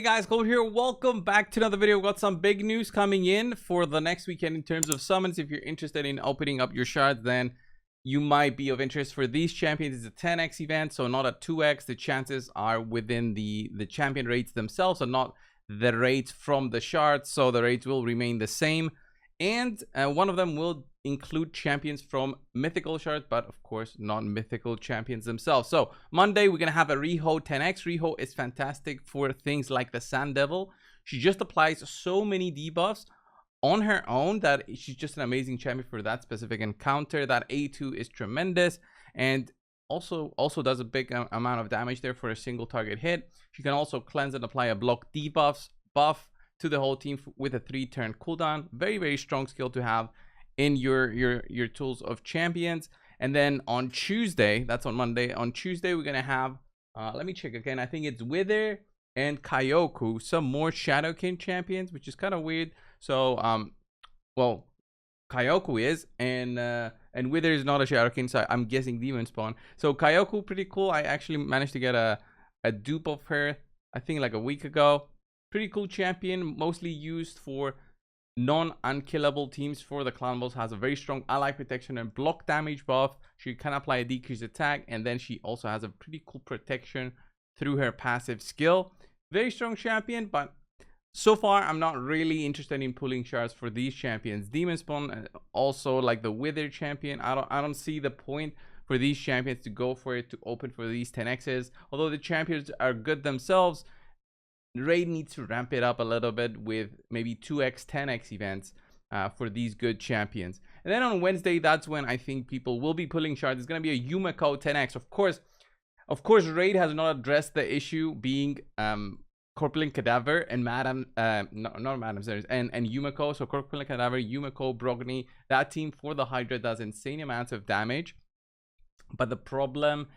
guys, Cold here. Welcome back to another video. We've got some big news coming in for the next weekend in terms of summons. If you're interested in opening up your shards, then you might be of interest. For these champions, it's a 10x event, so not a 2x. The chances are within the champion rates themselves and not the rates from the shards, so the rates will remain the same. And one of them will include champions from mythical shards, but of course not mythical champions themselves. So Monday we're gonna have a Riho 10x. Riho is fantastic for things like the Sand Devil. She just applies so many debuffs on her own that she's just an amazing champion for that specific encounter. That A2 is tremendous, and also does a big amount of damage there for a single target hit. She can also cleanse and apply a block debuff buff to the whole team with a 3-turn cooldown. Very strong skill to have in your tools of champions. And then on Tuesday, that's on Monday, on Tuesday we're gonna have let me check again, I think it's Wither and Kyoku, some more Shadow King champions, which is kind of weird. So well, Kyoku is, and Wither is not a Shadow King, so I'm guessing Demon Spawn. So Kyoku, pretty cool. I actually managed to get a dupe of her, I think like a week ago. Pretty cool champion, mostly used for non-unkillable teams. For the clan boss, has a very strong ally protection and block damage buff. She can apply a decreased attack, and then she also has a pretty cool protection through her passive skill. Very strong champion, but so far I'm not really interested in pulling shards for these champions. Demon Spawn, also like the Wither champion, I don't see the point for these champions to go for it, to open for these 10x's. Although the champions are good themselves, Raid needs to ramp it up a little bit with maybe 2x 10x events for these good champions. And then on Wednesday, that's when I think people will be pulling shards. It's going to be a Yumiko 10x. Of course Raid has not addressed the issue being Corpulent Cadaver and Madam not Madam Zeus and Yumiko. So Corpulent Cadaver, Yumiko, Brogni, that team for the Hydra does insane amounts of damage, but the problem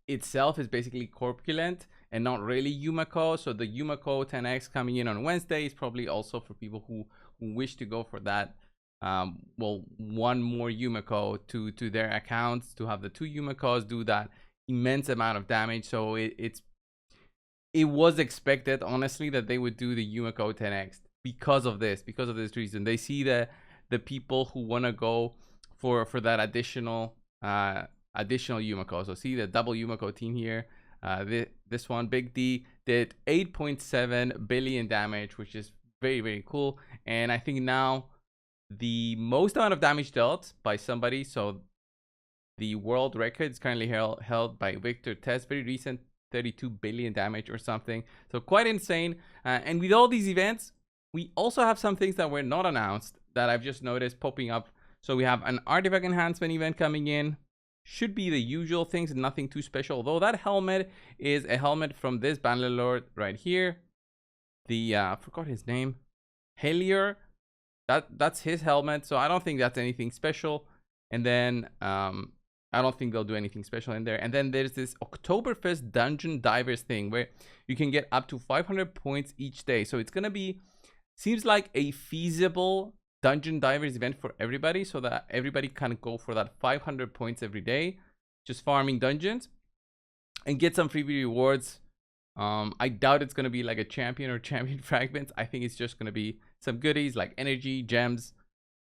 itself is basically Corpulent and not really Yumiko. So the Yumiko 10x coming in on Wednesday is probably also for people who wish to go for that well, one more Yumiko to their accounts, to have the 2 Yumikos do that immense amount of damage. So it was expected, honestly, that they would do the Yumiko 10x because of this reason. They see the people who want to go for that additional Yumiko. So see the double Yumiko team here. This one, Big D, did 8.7 billion damage, which is very cool. And I think now the most amount of damage dealt by somebody, so the world record is currently held by Victor Test, very recent, 32 billion damage or something. So quite insane. And with all these events, we also have some things that were not announced that I've just noticed popping up. So we have an artifact enhancement event coming in. Should be the usual things, nothing too special. Although that helmet is a helmet from this Bannerlord right here. The I forgot his name, Helior. That's his helmet. So I don't think that's anything special. And then I don't think they'll do anything special in there. And then there's this Oktoberfest Dungeon Divers thing where you can get up to 500 points each day. So it's gonna be, seems like a feasible Dungeon Divers event for everybody, so that everybody can go for that 500 points every day, just farming dungeons and get some free rewards. I doubt it's gonna be like a champion or champion fragments. I think it's just gonna be some goodies like energy, gems,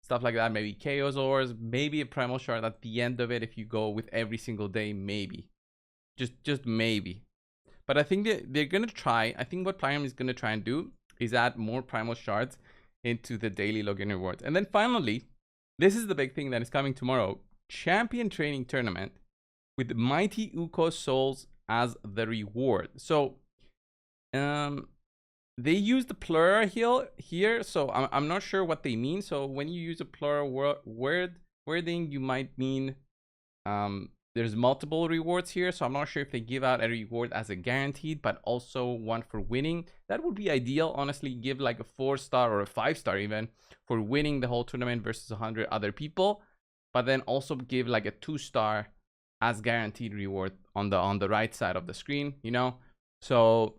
stuff like that. Maybe chaos ores, maybe a primal shard at the end of it if you go with every single day. Maybe, just maybe. But I think they're gonna try. I think what Priam is gonna try and do is add more primal shards into the daily login rewards. And then finally, this is the big thing that is coming tomorrow: champion training tournament with mighty Uko souls as the reward. So they use the plural here, so I'm not sure what they mean. So when you use a plural wording, you might mean there's multiple rewards here. So I'm not sure if they give out a reward as a guaranteed, but also one for winning. That would be ideal, honestly. Give like a 4-star or a 5-star even for winning the whole tournament versus 100 other people, but then also give like a 2-star as guaranteed reward on the right side of the screen, you know. So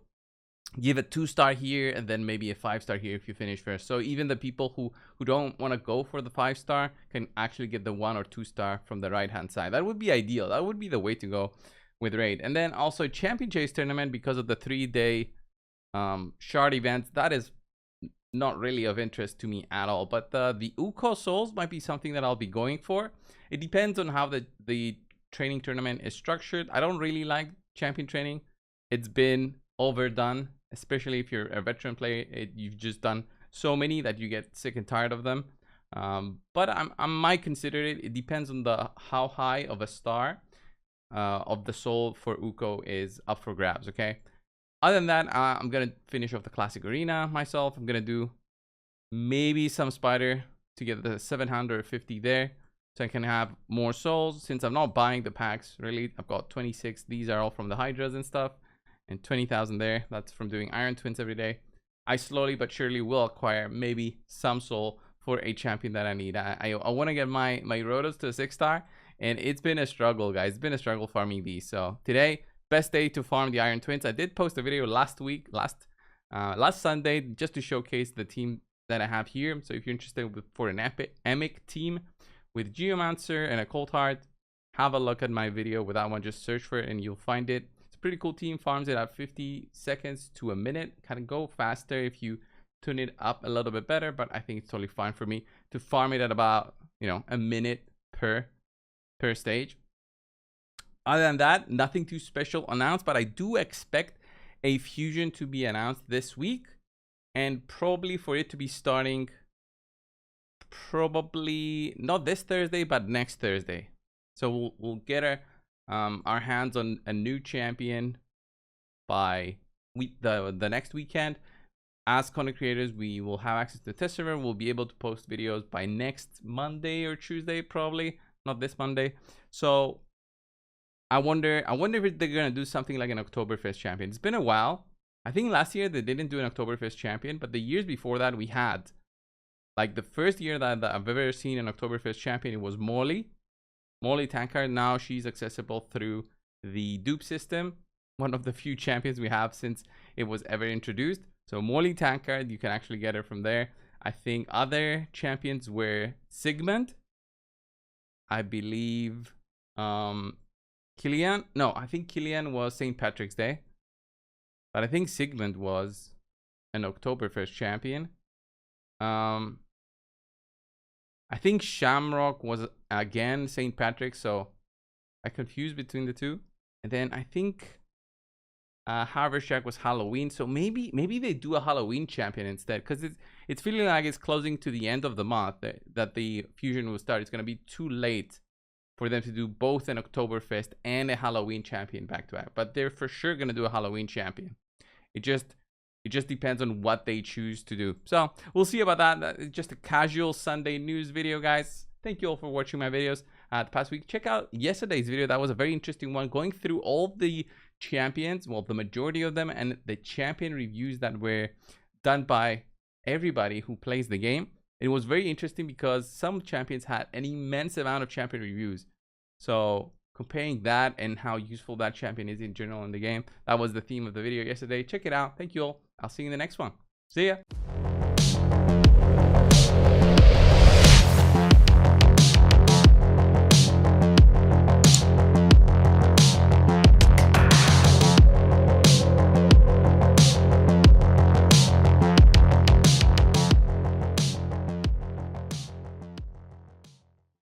give a 2-star here and then maybe a 5-star here if you finish first. So even the people who don't want to go for the 5-star can actually get the 1 or 2-star from the right hand side. That would be ideal. That would be the way to go with Raid. And then also Champion Chase tournament, because of the 3-day shard events, that is not really of interest to me at all. But the Uko souls might be something that I'll be going for. It depends on how the training tournament is structured. I don't really like champion training. It's been overdone, especially if you're a veteran player. You've just done so many that you get sick and tired of them. But I might consider it. It depends on how high of a star of the soul for Uko is up for grabs. Okay. Other than that, I'm gonna finish off the classic arena myself. I'm gonna do maybe some spider to get the 750 there, so I can have more souls. Since I'm not buying the packs really, I've got 26. These are all from the hydras and stuff, and 20,000 there. That's from doing iron twins every day. I slowly but surely will acquire maybe some soul for a champion that I need. I want to get my rotos to a 6-star, and it's been a struggle, guys. It's been a struggle farming these. So today, best day to farm the iron twins. I did post a video last Sunday, just to showcase the team that I have here. So if you're interested for an epic team with Geomancer and a Cold Heart, have a look at my video with that one. Just search for it and you'll find it. It's a pretty cool team. Farms it at 50 seconds to a minute. Can go faster if you tune it up a little bit better, but I think it's totally fine for me to farm it at about, you know, a minute per stage. Other than that, nothing too special announced, but I do expect a fusion to be announced this week, and probably for it to be starting probably not this Thursday, but next Thursday. So we'll get our hands on a new champion by the next weekend. As content creators, we will have access to the test server. We'll be able to post videos by next Monday or Tuesday, probably not this Monday. So I wonder if they're gonna do something like an Oktoberfest champion. It's been a while. I think last year they didn't do an Oktoberfest champion, but the years before that we had. Like the first year that I've ever seen an Oktoberfest champion, it was Molly Tankard. Now she's accessible through the dupe system. One of the few champions we have since it was ever introduced. So Molly Tankard, you can actually get her from there. I think other champions were Sigmund, I believe, Killian. No, I think Killian was St. Patrick's Day, but I think Sigmund was an Oktoberfest champion. I think Shamrock was again St. Patrick's, so I confused between the two. And then I think Harvest Shack was Halloween, so maybe they do a Halloween champion instead, because it's feeling like it's closing to the end of the month that the fusion will start. It's gonna be too late for them to do both an Oktoberfest and a Halloween champion back to back, but they're for sure gonna do a Halloween champion. It just depends on what they choose to do. So we'll see about that. It's just a casual Sunday news video, guys. Thank you all for watching my videos the past week. Check out yesterday's video. That was a very interesting one, going through all the champions, well, the majority of them, and the champion reviews that were done by everybody who plays the game. It was very interesting because some champions had an immense amount of champion reviews. So comparing that and how useful that champion is in general in the game, that was the theme of the video yesterday. Check it out. Thank you all. I'll see you in the next one. See ya.